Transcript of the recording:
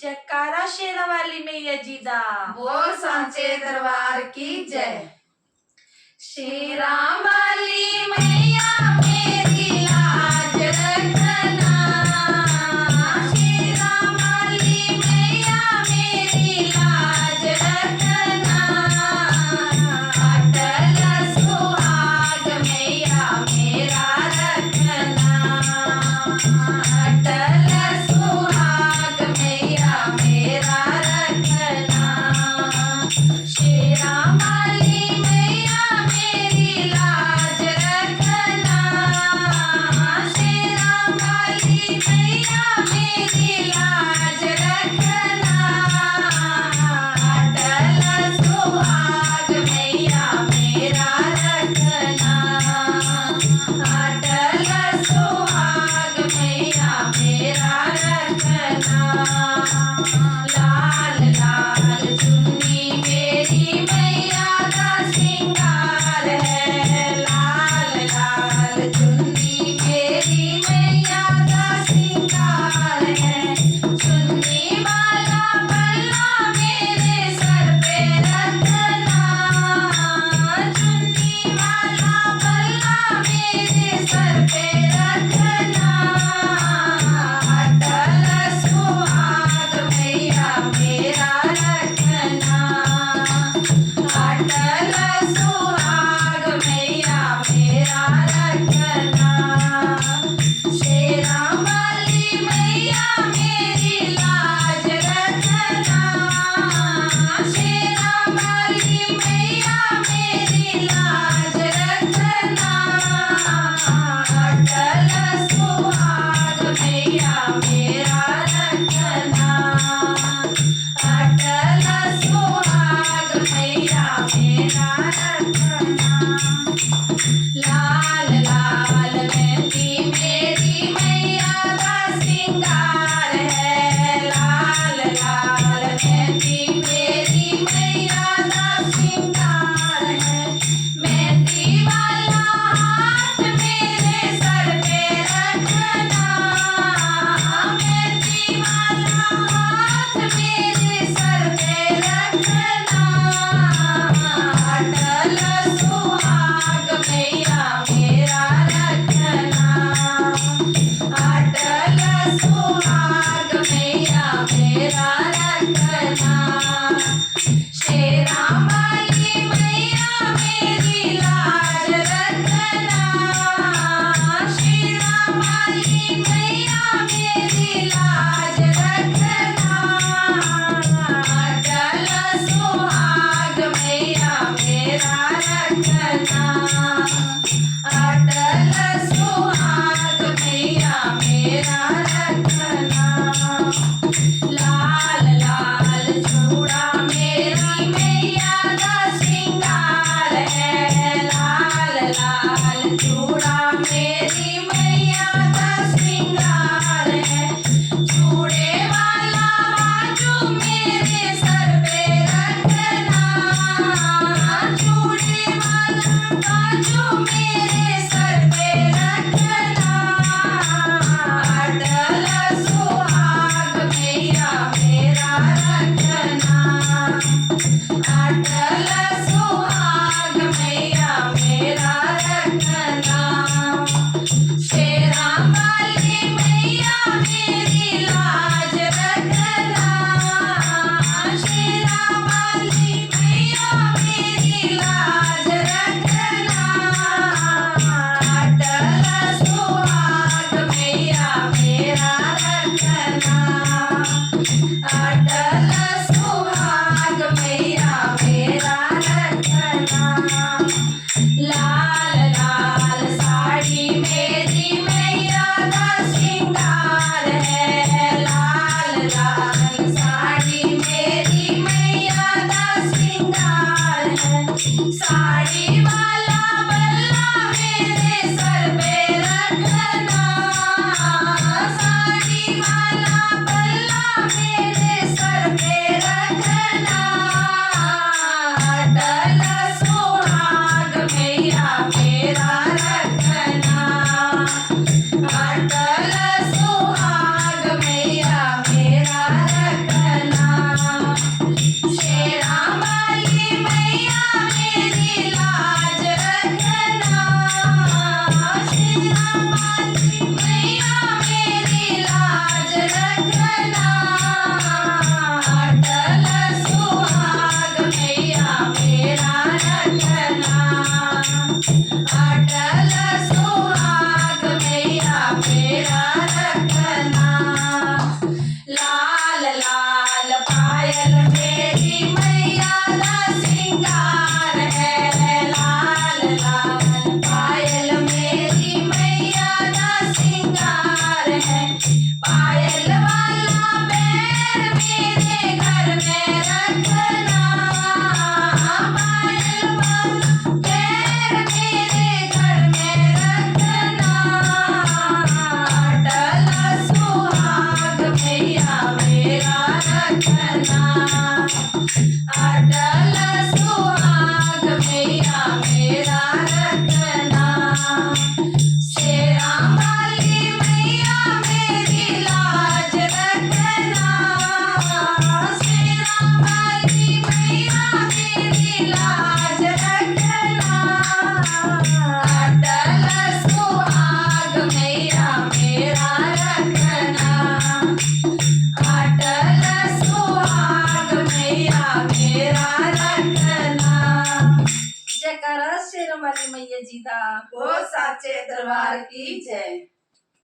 जयकारा शेरा वाली मैया जी दा। बोल सांचे दरबार की जय। शेरा वाली मैया मेरी लाज रखना, शेरा वाली मैया मेरी लाज रखना, अटल सुहाग मैया मेरा रखना, अटल सुहाग मैया मेरा रखना, शेरा वाली मैया मेरी लाज रखना, शेरा वाली मैया मेरी लाज रखना, अटल सुहाग मैया मेरा रखना, अटल सुहाग मैया मेरा रखना। लाल लाल चुन्नी मेरी मैया का सिंगार है, लाल लाल चुन्नी मेरी मैया का सिंगार है, चुन्नी वाला पल्ला मेरे सर पे रखना, चुन्नी वाला पल्ला मेरे सर पे रखना, अटल सुहाग मैया मेरा रखना, अटल सुहाग मैया मेरा रखना, शेरा वाली मैया मेरी लाज रखना, शेरा वाली मैया मेरी लाज रखना, अटल सुहाग मैया मेरा रखना, अटल सुहाग मैया मेरा रखना। लाल लाल मेहंदी मेरी मैया का सिंगार है, लाल लाल मेहंदी मेरी मैया का सिंगार है, मेहंदी वाला हाथ मेरे सर पे रखना, मेहंदी वाला हाथ मेरे सर पे रखना, अटल सुहाग मैया मेरा रखना, अटल सुहाग मैया मेरा रखना, शेरा वाली मैया मेरी लाज रखना, शेरा वाली मैया मेरी लाज रखना, अटल सुहाग मैया मेरा रखना, अटल सुहाग मैया मेरा रखना। लाल लाल चूड़ा मेरी मैया का सिंगार है, लाल लाल चूड़ा मेरी मैया का सिंगार है, चूड़े वाला बाजू मेरे सर पे रखना, चूड़े वाला बाजू मेरे सर पे रखना, अटल सुहाग मैया मेरा रखना, अटल सुहाग मैया मेरा रखना, शेरा वाली मैया मेरी लाज रखना, शेरा वाली मैया मेरी लाज रखना, अटल सुहाग मैया मेरा रखना, अटल सुहाग मैया मेरा रखना। लाल लाल साड़ी मेरी मैया का सिंगार है, लाल लाल साड़ी मेरी मैया का सिंगार है, साड़ी वाला बल्ला मेरे सर पे रखना, साड़ी वाला बल्ला मेरे सर पे पायल मेरी मैया दा सिंगार है लाल लाल पायल मेरी मैया दा सिंगार है पायल वाला पैर मेरे घर में रखना पायल वाला पैर मेरे घर में रखना अटल सुहाग मैया मेरा रखना अटल सुहाग मैया मेरा रखना शेरा वाली मैया मेरी लाज रखना शेरा वाली मैया मेरी लाज रखना अटल सुहाग मैया मेरा रखना अटल सुहाग मैया मेरा रखना जयकारा शेरों वाली मैया जी दा। वो साचे दरबार की जय।